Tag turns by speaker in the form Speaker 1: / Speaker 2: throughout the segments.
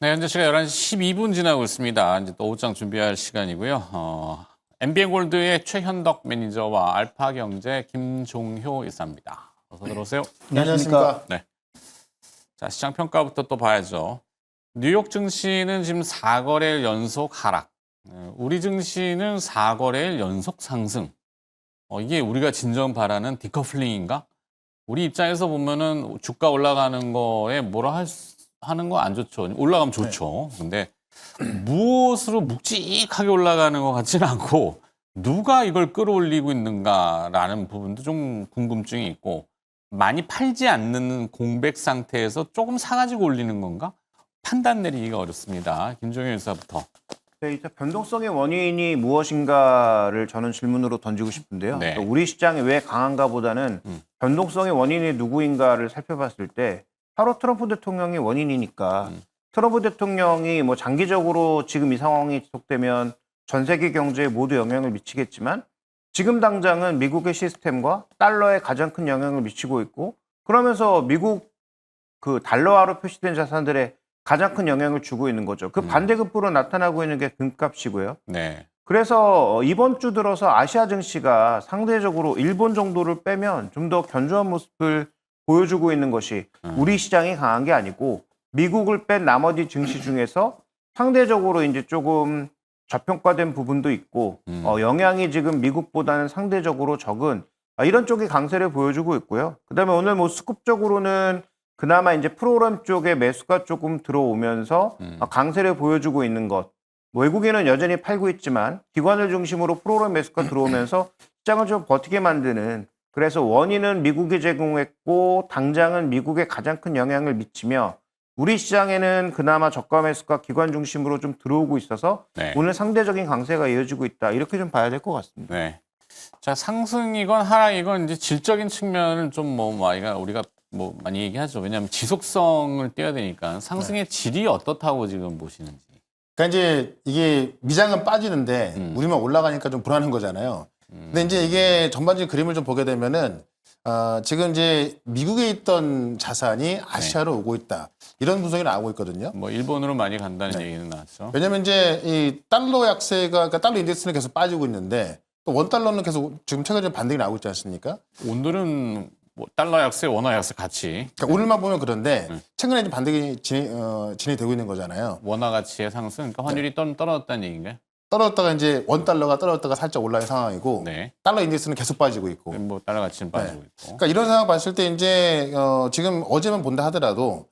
Speaker 1: 네, 현재 시간 11시 12분 지나고 있습니다. 이제 또 오후장 준비할 시간이고요. MBN골드의 최현덕 매니저와 알파경제 김종효 이사입니다. 어서 들어오세요.
Speaker 2: 안녕하십니까.
Speaker 1: 네. 자, 시장 평가부터 또 봐야죠. 뉴욕 증시는 지금 4거래일 연속 하락. 우리 증시는 4거래일 연속 상승. 이게 우리가 진정 바라는 디커플링인가? 우리 입장에서 보면은 주가 올라가는 거에 뭐라 하는 거 안 좋죠. 올라가면 좋죠. 근데 무엇으로 묵직하게 올라가는 것 같지는 않고 누가 이걸 끌어올리고 있는가라는 부분도 좀 궁금증이 있고 많이 팔지 않는 공백 상태에서 조금 사가지고 올리는 건가? 판단 내리기가 어렵습니다. 김종현 의사부터.
Speaker 2: 네, 일단 변동성의 원인이 무엇인가를 저는 질문으로 던지고 싶은데요.
Speaker 1: 네.
Speaker 2: 우리 시장이 왜 강한가 보다는 변동성의 원인이 누구인가를 살펴봤을 때 바로 트럼프 대통령이 원인이니까 트럼프 대통령이 뭐 장기적으로 지금 이 상황이 지속되면 전 세계 경제에 모두 영향을 미치겠지만 지금 당장은 미국의 시스템과 달러에 가장 큰 영향을 미치고 있고 그러면서 미국 그 달러화로 표시된 자산들에 가장 큰 영향을 주고 있는 거죠. 그 반대급부로 나타나고 있는 게 금값이고요.
Speaker 1: 네.
Speaker 2: 그래서 이번 주 들어서 아시아 증시가 상대적으로 일본 정도를 빼면 좀 더 견조한 모습을 보여주고 있는 것이 우리 시장이 강한 게 아니고 미국을 뺀 나머지 증시 중에서 상대적으로 이제 조금 저평가된 부분도 있고 영향이 지금 미국보다는 상대적으로 적은 이런 쪽이 강세를 보여주고 있고요. 그다음에 오늘 뭐 수급적으로는 그나마 이제 프로그램 쪽에 매수가 조금 들어오면서 강세를 보여주고 있는 것. 외국인은 여전히 팔고 있지만 기관을 중심으로 프로그램 매수가 들어오면서 시장을 좀 버티게 만드는 그래서 원인은 미국이 제공했고 당장은 미국에 가장 큰 영향을 미치며 우리 시장에는 그나마 저가 매수가 기관 중심으로 좀 들어오고 있어서
Speaker 1: 네.
Speaker 2: 오늘 상대적인 강세가 이어지고 있다. 이렇게 좀 봐야 될 것 같습니다.
Speaker 1: 네. 자, 상승이건 하락이건 이제 질적인 측면은 좀 우리가 뭐 많이 얘기하죠. 왜냐하면 지속성을 띄어야 되니까 상승의 질이 어떻다고 지금 보시는지.
Speaker 3: 그러니까 이제 이게 미장은 빠지는데 우리만 올라가니까 좀 불안한 거잖아요. 근데 이제 이게 전반적인 그림을 좀 보게 되면은 지금 이제 미국에 있던 자산이 아시아로 오고 있다. 이런 분석이 나오고 있거든요.
Speaker 1: 뭐 일본으로 많이 간다는 얘기는 나왔죠.
Speaker 3: 왜냐면 이제 이 달러 약세가 그러니까 달러 인덱스는 계속 빠지고 있는데 또 원 달러는 계속 지금 최근에 반등이 나오고 있지 않습니까?
Speaker 1: 오늘은 뭐 달러 약세, 원화 약세 같이.
Speaker 3: 그러니까 오늘만 보면 그런데 최근에 이제 반등이 진행되고 있는 거잖아요.
Speaker 1: 원화 가치의 상승, 그러니까 환율이 떨어졌다는 얘기인가요?
Speaker 3: 떨어졌다가 이제 원 달러가 떨어졌다가 살짝 올라간 상황이고
Speaker 1: 네.
Speaker 3: 달러 인덱스는 계속 빠지고 있고.
Speaker 1: 뭐 달러 가치는 빠지고 있고.
Speaker 3: 그러니까 이런 상황 봤을 때 이제 지금 어제만 본다 하더라도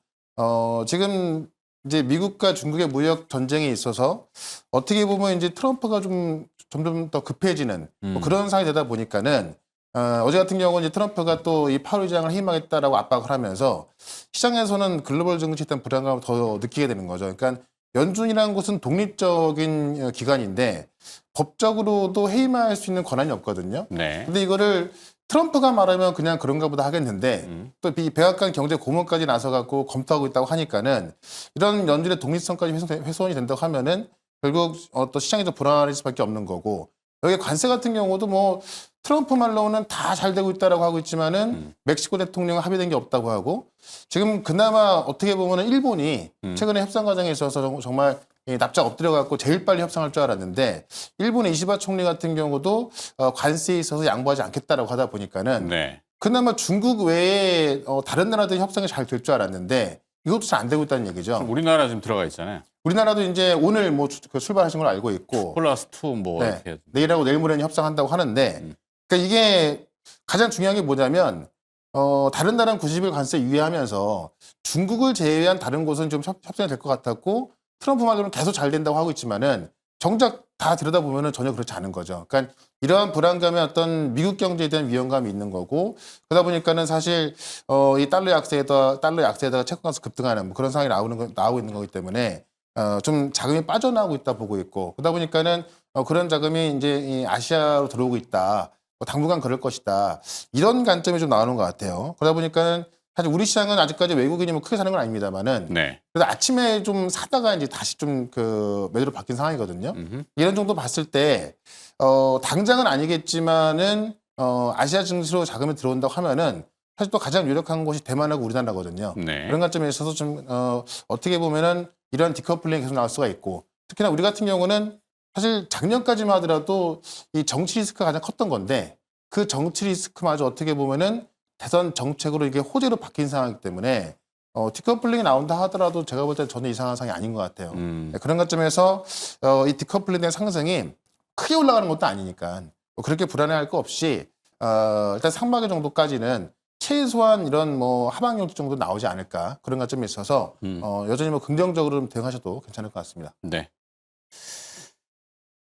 Speaker 3: 지금 이제 미국과 중국의 무역 전쟁에 있어서 어떻게 보면 이제 트럼프가 좀 점점 더 급해지는 뭐 그런 상황이 되다 보니까는 어제 같은 경우는 이제 트럼프가 또 이 파월 의장을 해임하겠다라고 압박을 하면서 시장에서는 글로벌 증시에 대한 불안감을 더 느끼게 되는 거죠. 그러니까 연준이라는 곳은 독립적인 기관인데 법적으로도 해임할 수 있는 권한이 없거든요.
Speaker 1: 네.
Speaker 3: 근데 이거를 트럼프가 말하면 그냥 그런가 보다 하겠는데 또 이 백악관 경제 고문까지 나서갖고 검토하고 있다고 하니까는 이런 연준의 독립성까지 훼손이 된다고 하면은 결국 또 시장이 더 불안할 수밖에 없는 거고 여기 관세 같은 경우도 뭐 트럼프 말로는 다 잘 되고 있다라고 하고 있지만은 멕시코 대통령은 합의된 게 없다고 하고 지금 그나마 어떻게 보면은 일본이 최근에 협상 과정에 있어서 정말 납작 엎드려갖고 제일 빨리 협상할 줄 알았는데 일본의 이시바 총리 같은 경우도 관세에 있어서 양보하지 않겠다라고 하다 보니까는
Speaker 1: 네.
Speaker 3: 그나마 중국 외에 다른 나라들이 협상이 잘 될 줄 알았는데 이것도 잘 안 되고 있다는 얘기죠.
Speaker 1: 우리나라 지금 들어가 있잖아요.
Speaker 3: 우리나라도 이제 오늘 뭐 출발하신 걸 알고 있고
Speaker 1: 플러스 2 뭐
Speaker 3: 네,
Speaker 1: 이렇게.
Speaker 3: 내일하고 내일 모레는 협상한다고 하는데 그러니까 이게 가장 중요한 게 뭐냐면 다른 나라는 90일 관세 유예하면서 중국을 제외한 다른 곳은 좀 협상이 될 것 같았고 트럼프 말로는 계속 잘 된다고 하고 있지만은 정작 다 들여다보면은 전혀 그렇지 않은 거죠. 그러니까 이러한 불안감에 어떤 미국 경제에 대한 위험감이 있는 거고 그러다 보니까는 사실 이 달러 약세에다가 채권 가서 급등하는 뭐 그런 상황이 나오고 있는 거기 때문에 좀 자금이 빠져나오고 있다 보고 있고 그러다 보니까는 그런 자금이 이제 이 아시아로 들어오고 있다. 당분간 그럴 것이다. 이런 관점이 좀 나오는 것 같아요. 그러다 보니까는 사실 우리 시장은 아직까지 외국인이 뭐 크게 사는 건 아닙니다만은
Speaker 1: 네.
Speaker 3: 그래도 아침에 좀 사다가 이제 다시 좀 그 매도로 바뀐 상황이거든요. 이런 정도 봤을 때 당장은 아니겠지만은 아시아 증시로 자금이 들어온다고 하면은 사실 또 가장 유력한 곳이 대만하고 우리나라거든요.
Speaker 1: 네.
Speaker 3: 그런 관점에 있어서 좀 어떻게 보면은 이러한 디커플링이 계속 나올 수가 있고 특히나 우리 같은 경우는 사실 작년까지만 하더라도 이 정치 리스크가 가장 컸던 건데 그 정치 리스크마저 어떻게 보면은 대선 정책으로 이게 호재로 바뀐 상황이기 때문에 디커플링이 나온다 하더라도 제가 볼 때 전혀 이상한 상황이 아닌 것 같아요. 네, 그런 관점에서 이 디커플링의 상승이 크게 올라가는 것도 아니니까 뭐 그렇게 불안해할 거 없이 일단 상반기 정도까지는 최소한 이런 뭐 하방 영지 정도 나오지 않을까 그런 관점에 있어서 여전히 뭐 긍정적으로 좀 대응하셔도 괜찮을 것 같습니다.
Speaker 1: 네.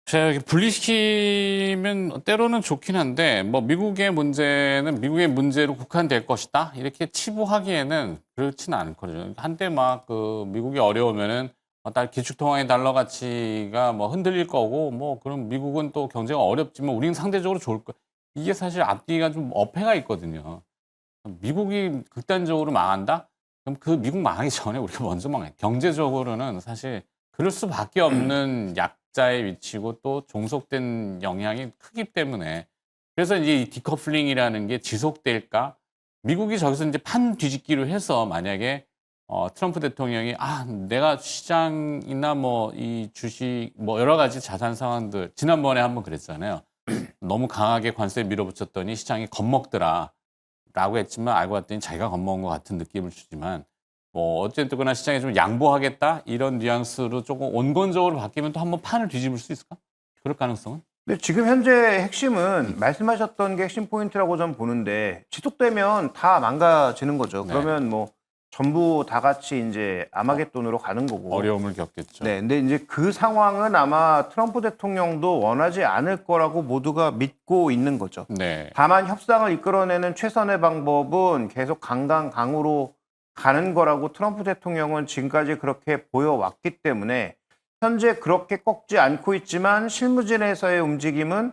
Speaker 1: 제가 이렇게 분리시키면 때로는 좋긴 한데 뭐 미국의 문제는 미국의 문제로 국한될 것이다 이렇게 치부하기에는 그렇지는 않거든요. 한때 막 그 미국이 어려우면은 기축통화의 달러 가치가 뭐 흔들릴 거고 뭐 그럼 미국은 또 경제가 어렵지만 우리는 상대적으로 좋을 거. 이게 사실 앞뒤가 좀 어폐가 있거든요. 미국이 극단적으로 망한다? 그럼 그 미국 망하기 전에 우리가 먼저 망해. 경제적으로는 사실 그럴 수밖에 없는 약자의 위치고 또 종속된 영향이 크기 때문에 그래서 이제 이 디커플링이라는 게 지속될까? 미국이 저기서 이제 판 뒤집기로 해서 만약에 트럼프 대통령이 내가 시장이나 뭐 이 주식 뭐 여러 가지 자산 상황들 지난번에 한번 그랬잖아요. 너무 강하게 관세 밀어붙였더니 시장이 겁먹더라. 라고 했지만 알고 봤더니 자기가 겁먹은 것 같은 느낌을 주지만 뭐 어쨌든 시장에 좀 양보하겠다 이런 뉘앙스로 조금 온건적으로 바뀌면 또 한번 판을 뒤집을 수 있을까? 그럴 가능성은?
Speaker 2: 근데 지금 현재 핵심은 말씀하셨던 게 핵심 포인트라고 저는 보는데 지속되면 다 망가지는 거죠.
Speaker 1: 네.
Speaker 2: 그러면 뭐 전부 다 같이 이제 아마겟돈으로 가는 거고.
Speaker 1: 어려움을 겪겠죠.
Speaker 2: 네, 근데 이제 그 상황은 아마 트럼프 대통령도 원하지 않을 거라고 모두가 믿고 있는 거죠.
Speaker 1: 네.
Speaker 2: 다만 협상을 이끌어내는 최선의 방법은 계속 강으로 가는 거라고 트럼프 대통령은 지금까지 그렇게 보여왔기 때문에 현재 그렇게 꺾지 않고 있지만 실무진에서의 움직임은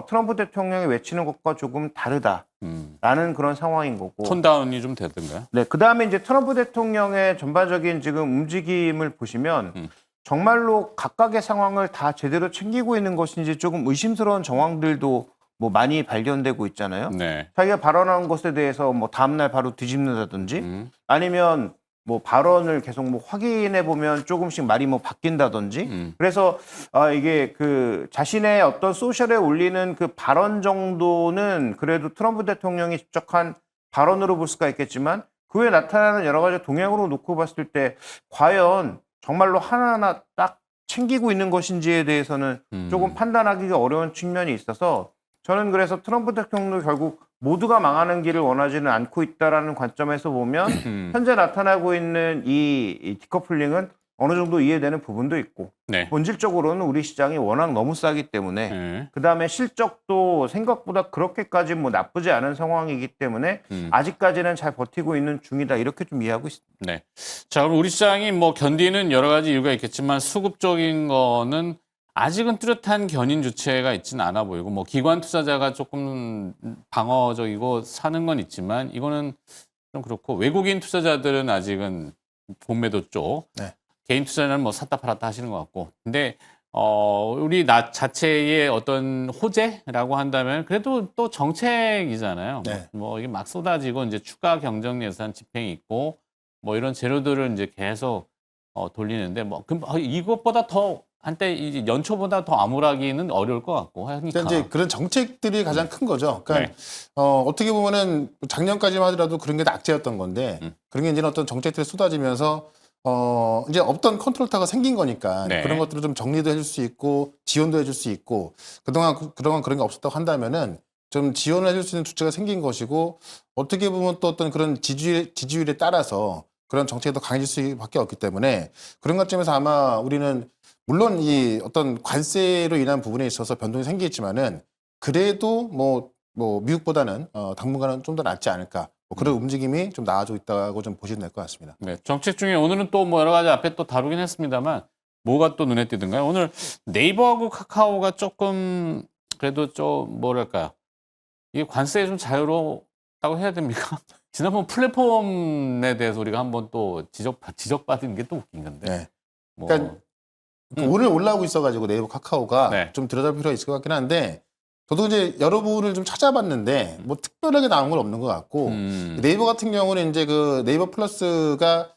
Speaker 2: 트럼프 대통령이 외치는 것과 조금 다르다라는 그런 상황인 거고.
Speaker 1: 톤다운이 좀 되던가요?
Speaker 2: 네, 그 다음에 이제 트럼프 대통령의 전반적인 지금 움직임을 보시면 정말로 각각의 상황을 다 제대로 챙기고 있는 것인지 조금 의심스러운 정황들도 뭐 많이 발견되고 있잖아요.
Speaker 1: 네.
Speaker 2: 자기가 발언한 것에 대해서 뭐 다음날 바로 뒤집는다든지 아니면 뭐 발언을 계속 뭐 확인해 보면 조금씩 말이 뭐 바뀐다든지 그래서 이게 그 자신의 어떤 소셜에 올리는 그 발언 정도는 그래도 트럼프 대통령이 직접 한 발언으로 볼 수가 있겠지만 그 후에 나타나는 여러 가지 동향으로 놓고 봤을 때 과연 정말로 하나하나 딱 챙기고 있는 것인지에 대해서는 조금 판단하기가 어려운 측면이 있어서 저는 그래서 트럼프 대통령도 결국 모두가 망하는 길을 원하지는 않고 있다라는 관점에서 보면 현재 나타나고 있는 이 디커플링은 어느 정도 이해되는 부분도 있고
Speaker 1: 네.
Speaker 2: 본질적으로는 우리 시장이 워낙 너무 싸기 때문에
Speaker 1: 네.
Speaker 2: 그다음에 실적도 생각보다 그렇게까지 뭐 나쁘지 않은 상황이기 때문에 아직까지는 잘 버티고 있는 중이다 이렇게 좀 이해하고 있습니다.
Speaker 1: 네. 자, 그럼 우리 시장이 뭐 견디는 여러 가지 이유가 있겠지만 수급적인 거는 아직은 뚜렷한 견인 주체가 있지는 않아 보이고 뭐 기관 투자자가 조금 방어적이고 사는 건 있지만 이거는 좀 그렇고 외국인 투자자들은 아직은 본매도 쪽
Speaker 3: 네.
Speaker 1: 개인 투자자는 뭐 샀다 팔았다 하시는 것 같고 근데 우리 자체의 어떤 호재라고 한다면 그래도 또 정책이잖아요.
Speaker 3: 네.
Speaker 1: 뭐 이게 막 쏟아지고 이제 추가 경정 예산 집행이 있고 뭐 이런 재료들을 이제 계속 돌리는데 뭐 이것보다 더 한때 이제 연초보다 더 암울하기는 어려울 것 같고 하니까.
Speaker 3: 그러니까 이제 그런 정책들이 가장 큰 거죠. 그러니까
Speaker 1: 네.
Speaker 3: 어떻게 보면은 작년까지만 하더라도 그런 게 낙제였던 건데 그런 게 이제 어떤 정책들이 쏟아지면서 이제 없던 컨트롤타가 생긴 거니까
Speaker 1: 네.
Speaker 3: 그런 것들을 좀 정리도 해줄 수 있고 지원도 해줄 수 있고 그동안 그런 게 없었다고 한다면은 좀 지원을 해줄 수 있는 주체가 생긴 것이고 어떻게 보면 또 어떤 그런 지지율에 따라서 그런 정책이 더 강해질 수밖에 없기 때문에 그런 관점에서 아마 우리는 물론 이 어떤 관세로 인한 부분에 있어서 변동이 생기겠지만은 그래도 뭐 미국보다는 당분간은 좀 더 낫지 않을까 뭐 그런 움직임이 좀 나아지고 있다고 좀 보시면 될 것 같습니다.
Speaker 1: 네, 정책 중에 오늘은 또 뭐 여러 가지 앞에 또 다루긴 했습니다만 뭐가 또 눈에 띄던가요? 오늘 네이버하고 카카오가 조금 그래도 좀 뭐랄까요? 이게 관세에 좀 자유롭다고 해야 됩니까? 지난번 플랫폼에 대해서 우리가 한번 또 지적받은 게 또 웃긴 건데.
Speaker 3: 네.
Speaker 1: 뭐,
Speaker 3: 그러니까 오늘 올라오고 있어가지고 네이버 카카오가
Speaker 1: 네.
Speaker 3: 좀 들여다볼 필요가 있을 것 같긴 한데 저도 이제 여러 부분을 좀 찾아봤는데 뭐 특별하게 나온 건 없는 것 같고 네이버 같은 경우는 이제 그 네이버 플러스가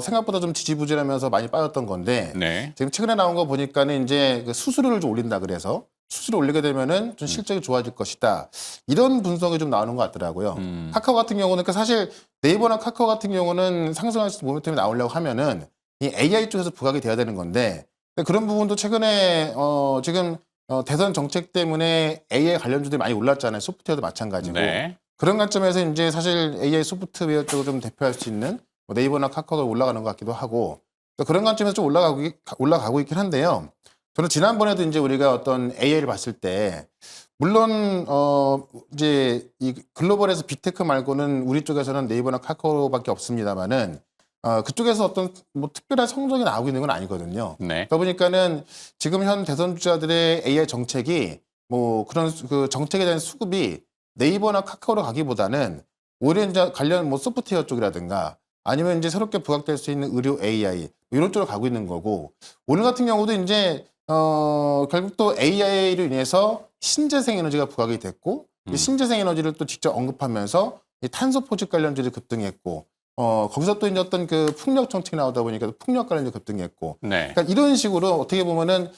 Speaker 3: 생각보다 좀 지지부진하면서 많이 빠졌던 건데
Speaker 1: 네.
Speaker 3: 지금 최근에 나온 거 보니까는 이제 그 수수료를 좀 올린다 그래서 수수료 올리게 되면은 좀 실적이 좋아질 것이다. 이런 분석이 좀 나오는 것 같더라고요. 카카오 같은 경우는 그러니까 사실 네이버나 카카오 같은 경우는 상승할 수 모멘텀이 나오려고 하면은 이 AI 쪽에서 부각이 돼야 되는 건데 그런 부분도 최근에 지금 대선 정책 때문에 AI 관련주들이 많이 올랐잖아요. 소프트웨어도 마찬가지고.
Speaker 1: 네.
Speaker 3: 그런 관점에서 이제 사실 AI 소프트웨어 쪽을 좀 대표할 수 있는 뭐 네이버나 카카오가 올라가는 것 같기도 하고 그런 관점에서 좀 올라가고 있긴 한데요. 저는 지난번에도 이제 우리가 어떤 AI를 봤을 때 물론 이제 이 글로벌에서 빅테크 말고는 우리 쪽에서는 네이버나 카카오밖에 없습니다만은 그쪽에서 어떤 뭐 특별한 성적이 나오고 있는 건 아니거든요.
Speaker 1: 네.
Speaker 3: 그러다 보니까는 지금 현 대선 주자들의 AI 정책이 뭐 그런 그 정책에 대한 수급이 네이버나 카카오로 가기보다는 오히려 이제 관련 뭐 소프트웨어 쪽이라든가 아니면 이제 새롭게 부각될 수 있는 의료 AI 뭐 이런 쪽으로 가고 있는 거고 오늘 같은 경우도 이제 결국 또 AI로 인해서 신재생 에너지가 부각이 됐고 이 신재생 에너지를 또 직접 언급하면서 이 탄소 포집 관련주들이 급등했고 거기서 또 이제 어떤 그 풍력 정책이 나오다 보니까 풍력 관련주 급등했고
Speaker 1: 네.
Speaker 3: 그러니까 이런 식으로 어떻게 보면은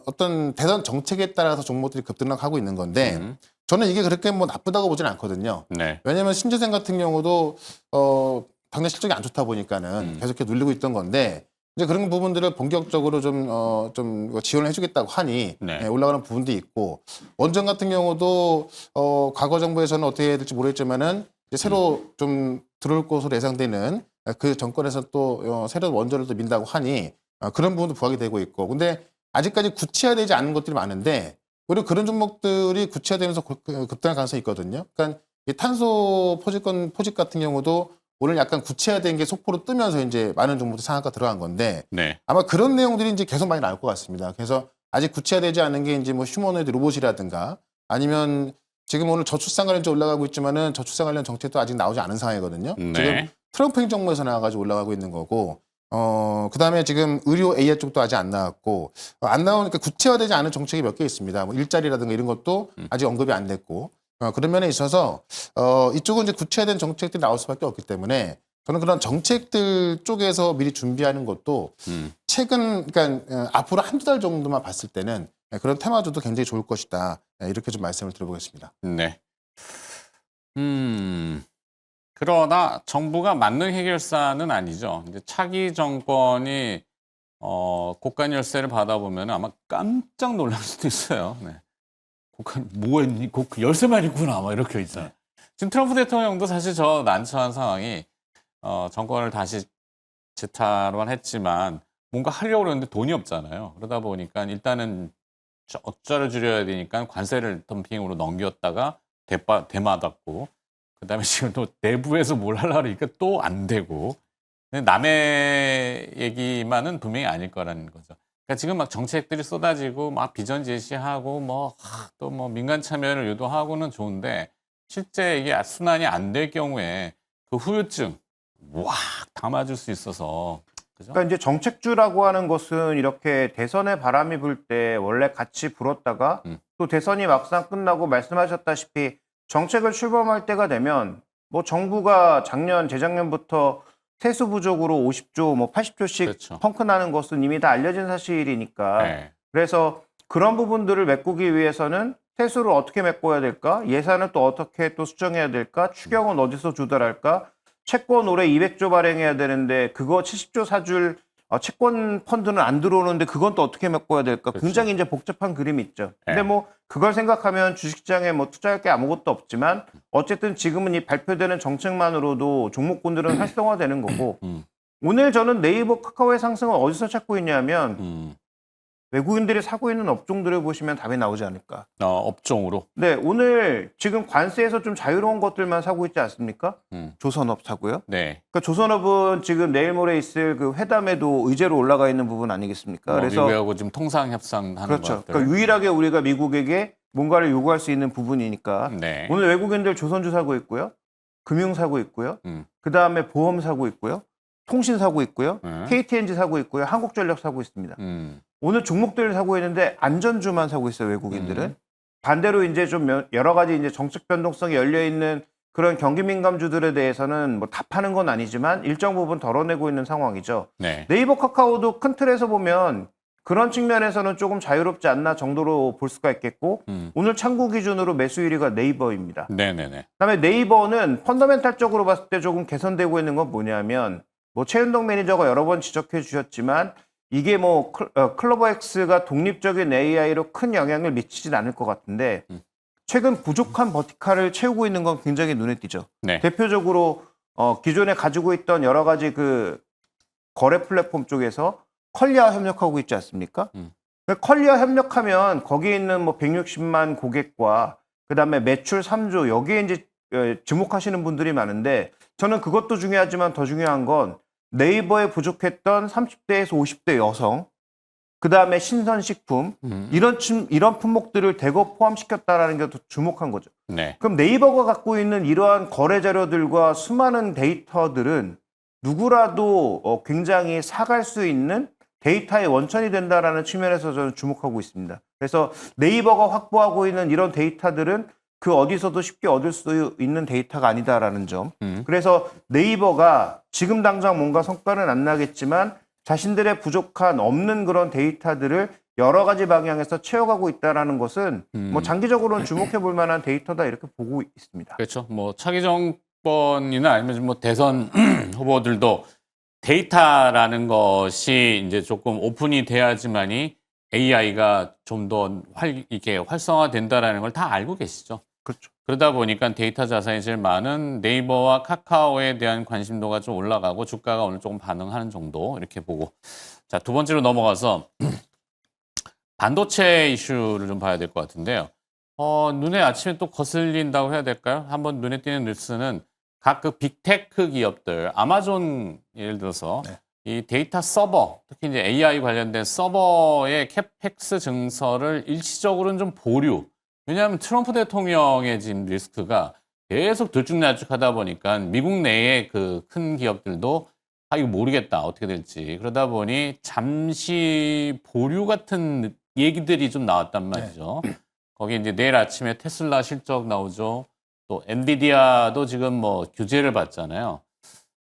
Speaker 3: 어떤 대선 정책에 따라서 종목들이 급등하고 있는 건데 저는 이게 그렇게 뭐 나쁘다고 보진 않거든요.
Speaker 1: 네.
Speaker 3: 왜냐하면 신재생 같은 경우도 당내 실적이 안 좋다 보니까는 계속 이렇게 눌리고 있던 건데 이제 그런 부분들을 본격적으로 좀 지원을 해주겠다고 하니
Speaker 1: 네.
Speaker 3: 올라가는 부분도 있고 원전 같은 경우도 과거 정부에서는 어떻게 해야 될지 모르겠지만은 이제 새로 좀 들어올 것으로 예상되는 그 정권에서 또 새로운 원전을 또 민다고 하니 그런 부분도 부각이 되고 있고 근데 아직까지 구체화되지 않은 것들이 많은데 오히려 그런 종목들이 구체화되면서 급등할 가능성이 있거든요. 그러니까 이 탄소 포집 같은 경우도 오늘 약간 구체화된 게 속보로 뜨면서 이제 많은 종목들이 상한가 들어간 건데
Speaker 1: 네.
Speaker 3: 아마 그런 내용들이 이제 계속 많이 나올 것 같습니다. 그래서 아직 구체화되지 않은 게 이제 뭐 휴머노이드 로봇이라든가 아니면 지금 오늘 저출산 관련주 올라가고 있지만은 저출산 관련 정책도 아직 나오지 않은 상황이거든요.
Speaker 1: 네.
Speaker 3: 지금 트럼프 행정부에서 나와가지고 올라가고 있는 거고 그다음에 지금 의료 AI 쪽도 아직 안 나왔고 안 나오니까 구체화되지 않은 정책이 몇 개 있습니다. 뭐 일자리라든가 이런 것도 아직 언급이 안 됐고 그런 면에 있어서 이쪽은 이제 구체화된 정책들이 나올 수밖에 없기 때문에 저는 그런 정책들 쪽에서 미리 준비하는 것도 그러니까 앞으로 한두 달 정도만 봤을 때는 그런 테마주도 굉장히 좋을 것이다. 이렇게 좀 말씀을 드려보겠습니다.
Speaker 1: 네. 그러나 정부가 만능 해결사는 아니죠. 이제 차기 정권이 고가 열쇠를 받아보면 아마 깜짝 놀랄 수도 있어요. 네. 고가 뭐 했니? 열쇠만 있구나. 막 이렇게 있잖아요. 지금 트럼프 대통령도 사실 저 난처한 상황이 정권을 다시 재탈환 했지만 뭔가 하려고 그러는데 돈이 없잖아요. 그러다 보니까 일단은 적자를 줄여야 되니까 관세를 덤핑으로 넘겼다가 되맞았고 그다음에 지금 또 내부에서 뭘 하려고 하니까 또 안 되고 남의 얘기만은 분명히 아닐 거라는 거죠. 그러니까 지금 막 정책들이 쏟아지고 막 비전 제시하고 뭐 또 뭐 민간 참여를 유도하고는 좋은데 실제 이게 순환이 안 될 경우에 그 후유증 와 담아줄 수 있어서 그죠?
Speaker 2: 그러니까 이제 정책주라고 하는 것은 이렇게 대선에 바람이 불 때 원래 같이 불었다가 또 대선이 막상 끝나고 말씀하셨다시피 정책을 출범할 때가 되면 뭐 정부가 재작년부터 세수 부족으로 50조, 뭐 80조씩
Speaker 1: 그렇죠.
Speaker 2: 펑크 나는 것은 이미 다 알려진 사실이니까.
Speaker 1: 네.
Speaker 2: 그래서 그런 부분들을 메꾸기 위해서는 세수를 어떻게 메꿔야 될까? 예산을 또 어떻게 또 수정해야 될까? 추경은 어디서 조달할까? 채권 올해 200조 발행해야 되는데 그거 70조 사줄 채권 펀드는 안 들어오는데 그건 또 어떻게 메꿔야 될까?
Speaker 1: 그렇죠.
Speaker 2: 굉장히 이제 복잡한 그림이 있죠. 근데
Speaker 1: 네.
Speaker 2: 뭐 그걸 생각하면 주식시장에 뭐 투자할 게 아무것도 없지만 어쨌든 지금은 이 발표되는 정책만으로도 종목군들은 활성화되는 거고 오늘 저는 네이버 카카오의 상승을 어디서 찾고 있냐면 외국인들이 사고 있는 업종들을 보시면 답이 나오지 않을까.
Speaker 1: 업종으로.
Speaker 2: 네, 오늘 지금 관세에서 좀 자유로운 것들만 사고 있지 않습니까? 조선업 사고요.
Speaker 1: 네.
Speaker 2: 그러니까 조선업은 지금 내일 모레 있을 그 회담에도 의제로 올라가 있는 부분 아니겠습니까? 그래서
Speaker 1: 미국하고 지금 통상 협상하는
Speaker 2: 그렇죠.
Speaker 1: 것들.
Speaker 2: 그러니까 유일하게 우리가 미국에게 뭔가를 요구할 수 있는 부분이니까
Speaker 1: 네.
Speaker 2: 오늘 외국인들 조선주 사고 있고요, 금융 사고 있고요, 그 다음에 보험 사고 있고요, 통신 사고 있고요, KTNG 사고 있고요, 한국전력 사고 있습니다. 오늘 종목들을 사고 있는데 안전주만 사고 있어요, 외국인들은. 반대로 이제 좀 여러 가지 이제 정책 변동성이 열려 있는 그런 경기 민감주들에 대해서는 뭐 다 파는 건 아니지만 일정 부분 덜어내고 있는 상황이죠.
Speaker 1: 네.
Speaker 2: 네이버 카카오도 큰 틀에서 보면 그런 측면에서는 조금 자유롭지 않나 정도로 볼 수가 있겠고 오늘 창구 기준으로 매수 1위가 네이버입니다.
Speaker 1: 네네네.
Speaker 2: 그다음에 네이버는 펀더멘탈적으로 봤을 때 조금 개선되고 있는 건 뭐냐면 뭐 최은동 매니저가 여러 번 지적해 주셨지만 이게 뭐 클로버엑스가 독립적인 AI로 큰 영향을 미치진 않을 것 같은데 최근 부족한 버티컬을 채우고 있는 건 굉장히 눈에 띄죠.
Speaker 1: 네.
Speaker 2: 대표적으로 기존에 가지고 있던 여러 가지 그 거래 플랫폼 쪽에서 컬리와 협력하고 있지 않습니까? 컬리와 협력하면 거기에 있는 뭐 160만 고객과 그다음에 매출 3조 여기에 이제 주목하시는 분들이 많은데 저는 그것도 중요하지만 더 중요한 건 네이버에 부족했던 30대에서 50대 여성 그다음에 신선식품 이런 품목들을 대거 포함시켰다라는 게 더 주목한 거죠.
Speaker 1: 네.
Speaker 2: 그럼 네이버가 갖고 있는 이러한 거래 자료들과 수많은 데이터들은 누구라도 굉장히 사갈 수 있는 데이터의 원천이 된다라는 측면에서 저는 주목하고 있습니다. 그래서 네이버가 확보하고 있는 이런 데이터들은 그 어디서도 쉽게 얻을 수 있는 데이터가 아니다라는 점. 그래서 네이버가 지금 당장 뭔가 성과는 안 나겠지만 자신들의 부족한 없는 그런 데이터들을 여러 가지 방향에서 채워가고 있다라는 것은 뭐 장기적으로는 주목해 볼 만한 데이터다 이렇게 보고 있습니다.
Speaker 1: 그렇죠. 뭐 차기 정권이나 아니면 뭐 대선 후보들도 데이터라는 것이 이제 조금 오픈이 돼야지만이 AI가 좀 더 이렇게 활성화된다라는 걸 다 알고 계시죠.
Speaker 2: 그렇죠.
Speaker 1: 그러다 보니까 데이터 자산이 제일 많은 네이버와 카카오에 대한 관심도가 좀 올라가고 주가가 오늘 조금 반응하는 정도 이렇게 보고. 자, 두 번째로 넘어가서 반도체 이슈를 좀 봐야 될 것 같은데요. 눈에 아침에 또 거슬린다고 해야 될까요? 한번 눈에 띄는 뉴스는 각 그 빅테크 기업들, 아마존 예를 들어서 이 데이터 서버, 특히 이제 AI 관련된 서버의 캐펙스 증설을 일시적으로는 좀 보류. 왜냐하면 트럼프 대통령의 지금 리스크가 계속 들쭉날쭉하다 보니까 미국 내의 그 큰 기업들도 이거 모르겠다 어떻게 될지 그러다 보니 잠시 보류 같은 얘기들이 좀 나왔단 말이죠. 거기 이제 내일 아침에 테슬라 실적 나오죠. 또 엔비디아도 지금 뭐 규제를 받잖아요.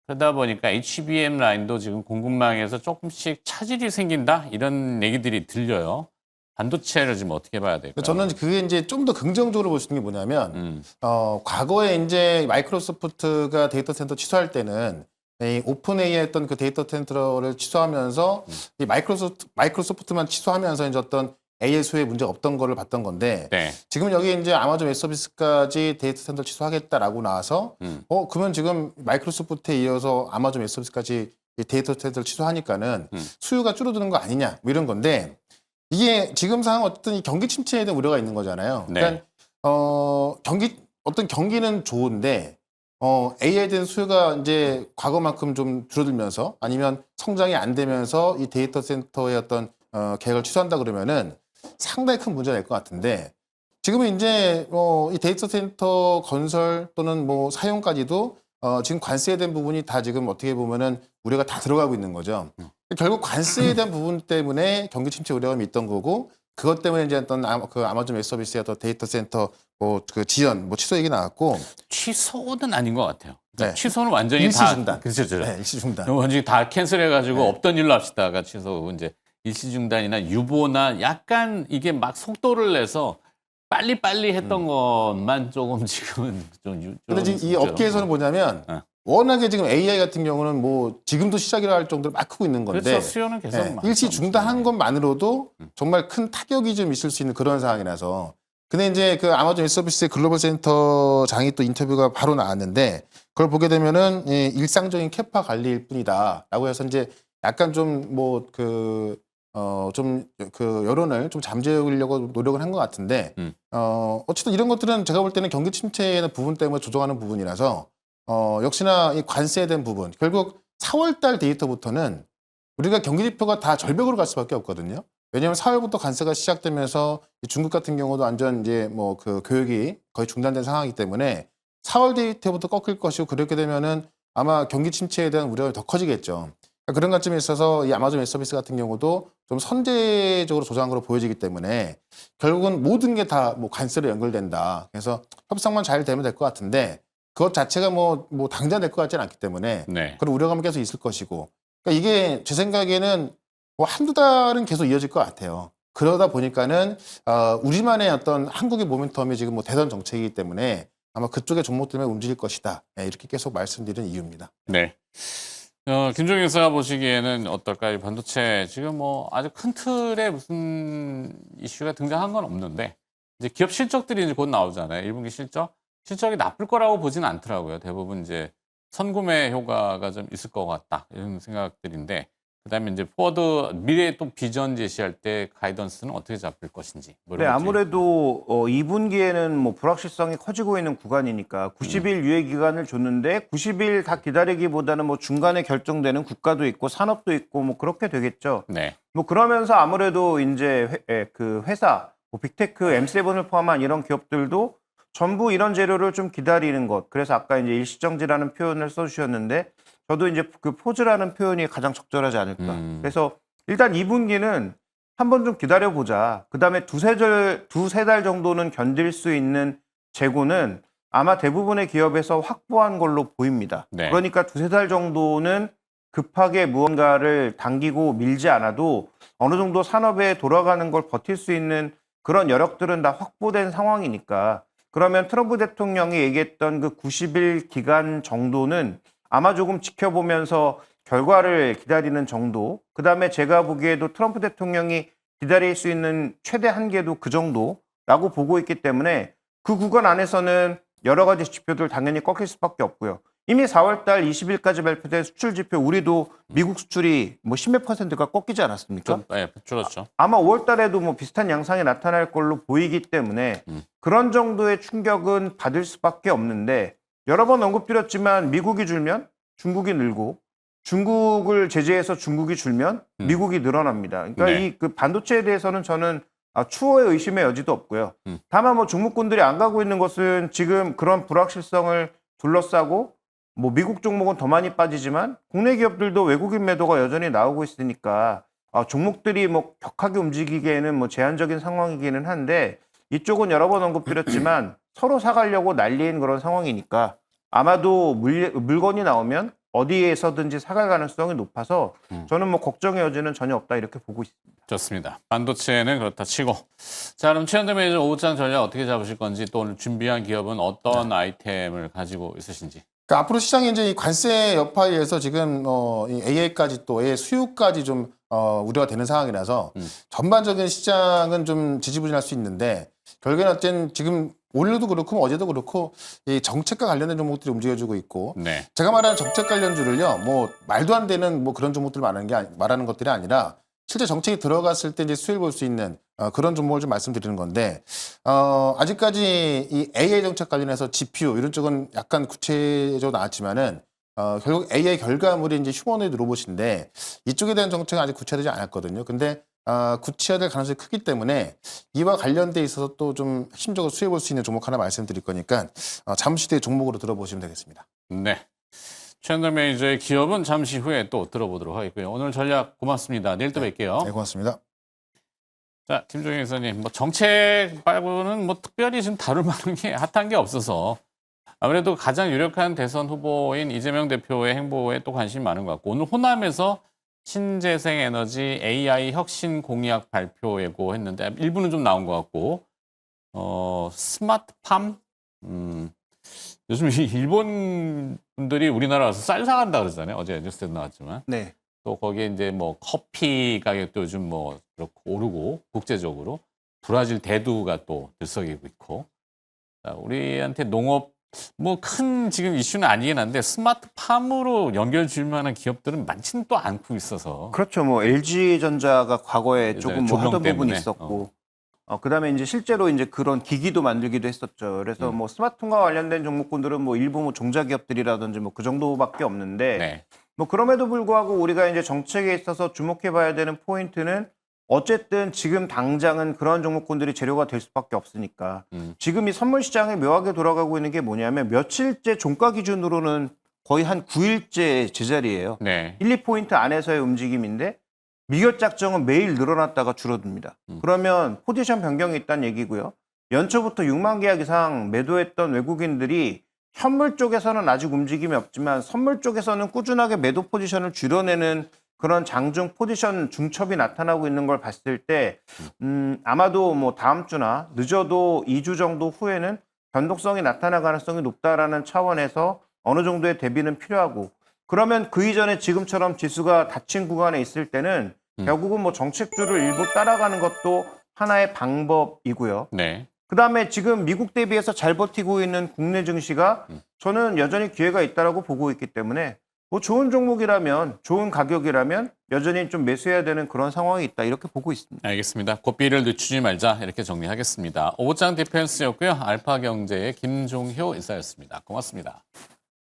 Speaker 1: 그러다 보니까 HBM 라인도 지금 공급망에서 조금씩 차질이 생긴다 이런 얘기들이 들려요. 반도체를 지금 어떻게 봐야 될까요?
Speaker 3: 저는 그게 이제 좀 더 긍정적으로 볼 수 있는 게 뭐냐면, 과거에 이제 마이크로소프트가 데이터 센터 취소할 때는 이 오픈 AI 했던 그 데이터 센터를 취소하면서 이 마이크로소프트만 취소하면서 이제 어떤 AI 수요에 문제가 없던 거를 봤던 건데,
Speaker 1: 네.
Speaker 3: 지금 여기 이제 아마존 웹 서비스까지 데이터 센터를 취소하겠다라고 나와서, 그러면 지금 마이크로소프트에 이어서 아마존 웹 서비스까지 이 데이터 센터를 취소하니까는 수요가 줄어드는 거 아니냐, 뭐 이런 건데, 이게 지금 상황 어떤 이 경기 침체에 대한 우려가 있는 거잖아요.
Speaker 1: 네.
Speaker 3: 그러니까 어떤 경기는 좋은데 AI에 대한 수요가 이제 과거만큼 좀 줄어들면서 아니면 성장이 안 되면서 이 데이터 센터의 어떤 계획을 취소한다 그러면은 상당히 큰 문제가 될 것 같은데 지금은 이제 이 데이터 센터 건설 또는 뭐 사용까지도 지금 관세에 대한 부분이 다 지금 어떻게 보면은 우려가 다 들어가고 있는 거죠. 결국 관세에 대한 부분 때문에 경기 침체 우려감이 있던 거고 그것 때문에 이제 어떤 그 아마존 웹 서비스의 어떤 데이터 센터 그 지연 취소 얘기 나왔고
Speaker 1: 취소는 아닌 것 같아요.
Speaker 3: 네.
Speaker 1: 취소는 완전히
Speaker 3: 일시
Speaker 1: 다
Speaker 3: 중단.
Speaker 1: 그렇죠.
Speaker 3: 네, 일시 중단.
Speaker 1: 완전히 다 캔슬해가지고
Speaker 3: 네.
Speaker 1: 없던 일로 합시다가 취소하고 이제 일시 중단이나 유보나 약간 이게 막 속도를 내서 빨리 했던 것만 조금 지금은 좀.
Speaker 3: 근데 지금 이 업계에서는 뭐냐면 워낙에 지금 AI 같은 경우는 뭐 지금도 시작이라 할 정도로 막 크고 있는 건데
Speaker 1: 그렇죠. 수요는 계속
Speaker 3: 네,
Speaker 1: 많죠.
Speaker 3: 일시 중단한 것만으로도 정말 큰 타격이 좀 있을 수 있는 그런 상황이라서 근데 이제 그 아마존 웹서비스의 글로벌 센터장이 또 인터뷰가 바로 나왔는데 그걸 보게 되면은 일상적인 캐파 관리일 뿐이다라고 해서 이제 약간 좀 뭐 좀 그 여론을 좀 잠재우려고 노력을 한 것 같은데 어쨌든 이런 것들은 제가 볼 때는 경기 침체의 부분 때문에 조정하는 부분이라서 역시나 이 관세에 대한 부분 결국 4월달 데이터부터는 우리가 경기 지표가 다 절벽으로 갈 수밖에 없거든요. 왜냐하면 4월부터 관세가 시작되면서 중국 같은 경우도 완전 이제 뭐 그 교육이 거의 중단된 상황이기 때문에 4월 데이터부터 꺾일 것이고 그렇게 되면은 아마 경기 침체에 대한 우려가 더 커지겠죠. 그런 관점에 있어서 이 아마존 웹서비스 같은 경우도 좀 선제적으로 조장으로 보여지기 때문에 결국은 모든 게 다 뭐 관세로 연결된다. 그래서 협상만 잘 되면 될 것 같은데 그것 자체가 뭐 당장 될 것 같지는 않기 때문에
Speaker 1: 네.
Speaker 3: 그런 우려감은 계속 있을 것이고 그러니까 이게 제 생각에는 뭐 한두 달은 계속 이어질 것 같아요. 그러다 보니까는 우리만의 어떤 한국의 모멘텀이 지금 뭐 대선 정책이기 때문에 아마 그쪽의 종목들만 움직일 것이다. 네, 이렇게 계속 말씀드리는 이유입니다.
Speaker 1: 네. 김종인 기자가 보시기에는 어떨까요? 반도체 지금 뭐 아주 큰 틀에 무슨 이슈가 등장한 건 없는데 이제 기업 실적들이 이제 곧 나오잖아요. 1분기 실적이 나쁠 거라고 보지는 않더라고요. 대부분 이제 선구매 효과가 좀 있을 것 같다 이런 생각들인데 그다음에 이제 포워드 미래 또 비전 제시할 때 가이던스는 어떻게 잡힐 것인지. 뭐
Speaker 2: 네,
Speaker 1: 이런 것들이.
Speaker 2: 아무래도 2분기에는 뭐 불확실성이 커지고 있는 구간이니까 90일 유예 기간을 줬는데 90일 다 기다리기보다는 뭐 중간에 결정되는 국가도 있고 산업도 있고 뭐 그렇게 되겠죠.
Speaker 1: 네.
Speaker 2: 뭐 그러면서 아무래도 이제 그 회사, 뭐 빅테크, M7을 포함한 이런 기업들도 전부 이런 재료를 좀 기다리는 것. 그래서 아까 이제 일시정지라는 표현을 써주셨는데 저도 이제 그 포즈라는 표현이 가장 적절하지 않을까. 그래서 일단 2분기는 한번 좀 기다려보자. 그 다음에 두세 달 정도는 견딜 수 있는 재고는 아마 대부분의 기업에서 확보한 걸로 보입니다.
Speaker 1: 네.
Speaker 2: 그러니까 두세 달 정도는 급하게 무언가를 당기고 밀지 않아도 어느 정도 산업에 돌아가는 걸 버틸 수 있는 그런 여력들은 다 확보된 상황이니까 그러면 트럼프 대통령이 얘기했던 그 90일 기간 정도는 아마 조금 지켜보면서 결과를 기다리는 정도. 그다음에 제가 보기에도 트럼프 대통령이 기다릴 수 있는 최대 한계도 그 정도라고 보고 있기 때문에 그 구간 안에서는 여러 가지 지표들 당연히 꺾일 수밖에 없고요. 이미 4월 달 20일까지 발표된 수출 지표 우리도 미국 수출이 뭐 10몇 %가 꺾이지 않았습니까?
Speaker 1: 좀 줄었죠.
Speaker 2: 아마 5월 달에도 뭐 비슷한 양상이 나타날 걸로 보이기 때문에 그런 정도의 충격은 받을 수밖에 없는데 여러 번 언급드렸지만 미국이 줄면 중국이 늘고 중국을 제재해서 중국이 줄면 미국이 늘어납니다. 그러니까
Speaker 1: 네.
Speaker 2: 이 그 반도체에 대해서는 저는 추호의 의심의 여지도 없고요. 다만 뭐 중국군들이 안 가고 있는 것은 지금 그런 불확실성을 둘러싸고 뭐 미국 종목은 더 많이 빠지지만 국내 기업들도 외국인 매도가 여전히 나오고 있으니까 종목들이 뭐 격하게 움직이기에는 뭐 제한적인 상황이기는 한데 이쪽은 여러 번 언급드렸지만 서로 사가려고 난리인 그런 상황이니까 아마도 물건이 나오면 어디에서든지 사갈 가능성이 높아서 저는 뭐 걱정의 여지는 전혀 없다 이렇게 보고 있습니다.
Speaker 1: 좋습니다. 반도체는 그렇다 치고. 자, 그럼 최현대 매니저 오후장 전략 어떻게 잡으실 건지 또 오늘 준비한 기업은 어떤 아이템을 가지고 있으신지.
Speaker 3: 그러니까 앞으로 시장이 이제 이 관세 여파에 의해서 지금 이 AI까지 또 AI 수요까지 좀 우려가 되는 상황이라서 전반적인 시장은 좀 지지부진할 수 있는데 결국에는 어쨌든 지금 오늘도 그렇고 어제도 그렇고 이 정책과 관련된 종목들이 움직여주고 있고
Speaker 1: 네.
Speaker 3: 제가 말하는 정책 관련주를요 뭐 말도 안 되는 뭐 그런 종목들을 말하는 것들이 아니라 실제 정책이 들어갔을 때 이제 수혜를 볼 수 있는 그런 종목을 좀 말씀드리는 건데 아직까지 이 AI 정책 관련해서 GPU 이런 쪽은 약간 구체적으로 나왔지만은 결국 AI 결과물이 이제 휴머노이드 로봇인데 이쪽에 대한 정책은 아직 구체되지 않았거든요. 근데 구체화될 가능성이 크기 때문에 이와 관련돼 있어서 또 좀 핵심적으로 수혜 볼 수 있는 종목 하나 말씀드릴 거니까 잠시 뒤에 종목으로 들어보시면 되겠습니다.
Speaker 1: 네. 최현대 매니저의 기업은 잠시 후에 또 들어보도록 하겠고요. 오늘 전략 고맙습니다. 내일 또 뵐게요.
Speaker 3: 네, 고맙습니다.
Speaker 1: 자, 김종인 기자님, 뭐 정책 말고는 뭐 특별히 지금 다룰 만한 게 핫한 게 없어서 아무래도 가장 유력한 대선 후보인 이재명 대표의 행보에 또 관심이 많은 것 같고 오늘 호남에서 신재생 에너지 AI 혁신 공약 발표 예고했는데 일부는 좀 나온 것 같고 스마트팜 요즘 일본 분들이 우리나라 와서 쌀 사간다 그러잖아요. 어제 뉴스에도 나왔지만.
Speaker 2: 네.
Speaker 1: 또 거기에 이제 뭐 커피 가격도 요즘 뭐 그렇고 오르고 국제적으로 브라질 대두가 또 들썩이고 있고 우리한테 농업 뭐 큰 지금 이슈는 아니긴 한데 스마트팜으로 연결 줄 만한 기업들은 많지는 또 않고 있어서
Speaker 2: 그렇죠. 뭐 LG전자가 과거에 조금 뭐
Speaker 1: 조명
Speaker 2: 하던 부분이
Speaker 1: 때문에.
Speaker 2: 있었고 그다음에 이제 실제로 이제 그런 기기도 만들기도 했었죠. 그래서 뭐 스마트폰과 관련된 종목군들은 뭐 일부 뭐 종자기업들이라든지 뭐 그 정도밖에 없는데
Speaker 1: 네.
Speaker 2: 뭐 그럼에도 불구하고 우리가 이제 정책에 있어서 주목해 봐야 되는 포인트는 어쨌든 지금 당장은 그런 종목군들이 재료가 될 수밖에 없으니까 지금 이 선물 시장에 묘하게 돌아가고 있는 게 뭐냐면 며칠째 종가 기준으로는 거의 한 9일째 제자리예요.
Speaker 1: 네.
Speaker 2: 1, 2포인트 안에서의 움직임인데 미결 작정은 매일 늘어났다가 줄어듭니다. 그러면 포지션 변경이 있다는 얘기고요. 연초부터 6만 계약 이상 매도했던 외국인들이 현물 쪽에서는 아직 움직임이 없지만 선물 쪽에서는 꾸준하게 매도 포지션을 줄여내는 그런 장중 포지션 중첩이 나타나고 있는 걸 봤을 때 아마도 뭐 다음 주나 늦어도 2주 정도 후에는 변동성이 나타날 가능성이 높다라는 차원에서 어느 정도의 대비는 필요하고 그러면 그 이전에 지금처럼 지수가 닫힌 구간에 있을 때는 결국은 뭐 정책주를 일부 따라가는 것도 하나의 방법이고요.
Speaker 1: 네.
Speaker 2: 그다음에 지금 미국 대비해서 잘 버티고 있는 국내 증시가 저는 여전히 기회가 있다라고 보고 있기 때문에 뭐 좋은 종목이라면 좋은 가격이라면 여전히 좀 매수해야 되는 그런 상황이 있다 이렇게 보고 있습니다.
Speaker 1: 알겠습니다. 고삐를 늦추지 말자 이렇게 정리하겠습니다. 오보장 디펜스였고요. 알파경제의 김종효 이사였습니다. 고맙습니다.